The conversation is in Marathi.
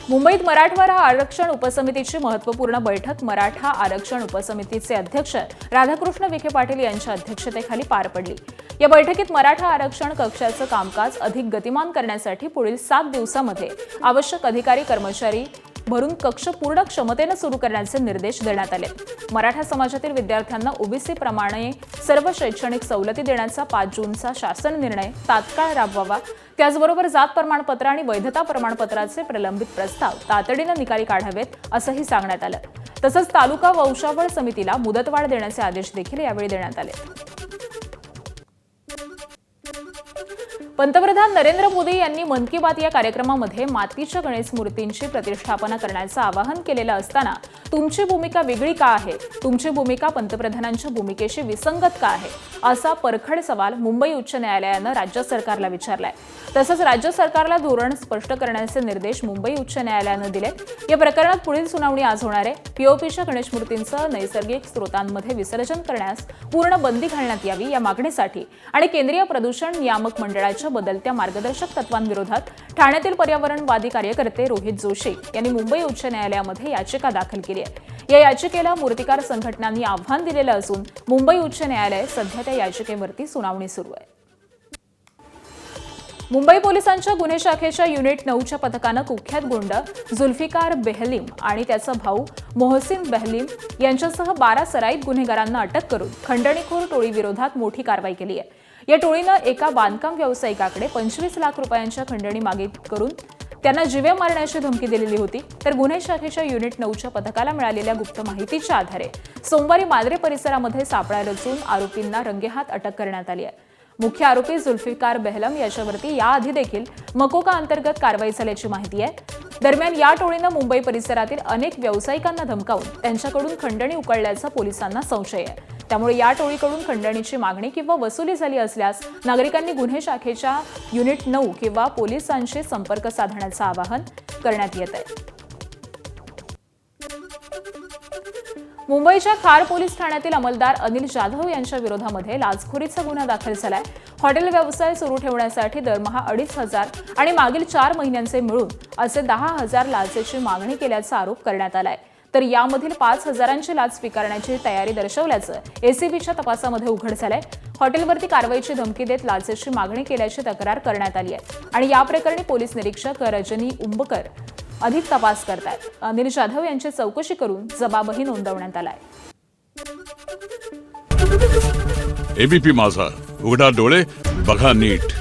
मुंबईत मराठवाडा आरक्षण उपसमितीची महत्त्वपूर्ण बैठक मराठा आरक्षण उपसमितीचे अध्यक्ष राधाकृष्ण विखे पाटील यांच्या अध्यक्षतेखाली पार पडली। या बैठकीत मराठा आरक्षण कक्षाचं कामकाज अधिक गतिमान करण्यासाठी पुढील 7 दिवसांमध्ये आवश्यक अधिकारी कर्मचारी भरून कक्ष पूर्ण क्षमतेने सुरू करण्याचे निर्देश देण्यात आले। मराठा समाजातील विद्यार्थ्यांना ओबीसी प्रमाणे सर्व शैक्षणिक सवलती देण्याचा 5 जूनचा शासन निर्णय तात्काळ राबवावा। त्याचबरोबर जात प्रमाणपत्र आणि वैधता प्रमाणपत्राचे प्रलंबित प्रस्ताव तातडीने निकाली काढावेत असंही सांगण्यात आलं। तसंच तालुका वंशावळ समितीला मुदतवाढ देण्याचे आदेश देखील यावेळी देण्यात आले। पंतप्रधान नरेंद्र मोदी यांनी मन की बात या कार्यक्रमामध्ये मातीच्या गणेश मूर्तींची प्रतिष्ठापना करण्याचं आवाहन केलेलं असताना तुमची भूमिका वेगळी का आहे? तुमची भूमिका पंतप्रधानांच्या भूमिकेशी विसंगत का आहे? असा परखड सवाल मुंबई उच्च न्यायालयानं राज्य सरकारला विचारलाय। तसंच राज्य सरकारला धोरण स्पष्ट करण्याचे निर्देश मुंबई उच्च न्यायालयानं दिले। या प्रकरणात पुढील सुनावणी आज होणार आहे। पीओपीच्या गणेश मूर्तींचं नैसर्गिक स्रोतांमध्ये विसर्जन करण्यास पूर्ण बंदी घालण्यात यावी या मागणीसाठी आणि केंद्रीय प्रदूषण नियामक मंडळाच्या बदलत्या मार्गदर्शक तत्वांविरोधात ठाण्यातील पर्यावरणवादी कार्यकर्ते रोहित जोशी यांनी मुंबई उच्च न्यायालयामध्ये याचिका दाखल केली आहे। या याचिकेला मूर्तिकार संघटनांनी आव्हान दिलेलं असून मुंबई उच्च न्यायालय सध्या त्या याचिकेवरती सुनावणी सुरू आहे। मुंबई पोलिसांच्या गुन्हे शाखेच्या युनिट 9च्या पथकानं कुख्यात गुंड जुल्फिकार बेहलीम आणि त्याचा भाऊ मोहसिन बेहलीम यांच्यासह 12 सराईत गुन्हेगारांना अटक करून खंडणीखोर टोळीविरोधात मोठी कारवाई केली आहे। या टोळीनं एका बांधकाम व्यावसायिकाकडे 25 लाख रुपयांच्या खंडणी मागित करून त्यांना जीवे मारण्याची धमकी दिलेली होती। तर गुन्हे शाखेच्या युनिट 9च्या पथकाला मिळालेल्या गुप्त माहितीच्या आधारे सोमवारी मांद्रे परिसरामध्ये सापळा रचून आरोपींना रंगेहात अटक करण्यात आली आहे। मुख्य आरोपी जुल्फिकार बेहलम याच्यावरती याआधी देखील मकोका अंतर्गत कारवाई झाल्याची माहिती आहे। दरम्यान या टोळीनं मुंबई परिसरातील अनेक व्यावसायिकांना धमकावून त्यांच्याकडून खंडणी उकळल्याचा पोलिसांना संशय आहे। त्यामुळे या टोळीकडून खंडणीची मागणी किंवा वसुली झाली असल्यास नागरिकांनी गुन्हे शाखेच्या युनिट 9 किंवा पोलिसांशी संपर्क साधण्याचं आवाहन करण्यात येत आहे। मुंबईच्या खार पोलीस ठाण्यातील अंमलदार अनिल जाधव यांच्या विरोधामध्ये लाचखोरीचा गुन्हा दाखल झालाय। हॉटेल व्यवसाय सुरू ठेवण्यासाठी दरमहा 2,500 आणि मागील 4 महिन्यांचे मिळून असे 10,000 लाचेची मागणी केल्याचा आरोप करण्यात आलाय। तर यामधील 5,000ची लाच स्वीकारण्याची तयारी दर्शवल्याचं एसीबीच्या तपासामध्ये उघड झालंय। हॉटेलवरती कारवाईची धमकी देत लाचेची मागणी केल्याची तक्रार करण्यात आली आहे आणि या प्रकरणी पोलीस निरीक्षक रजनी उंबकर अधिक तपास करतायत। अनिल जाधव यांची चौकशी करून जबाबही नोंदवण्यात आलाय। एबीपी माझा, उघडा डोळे बघा नीट।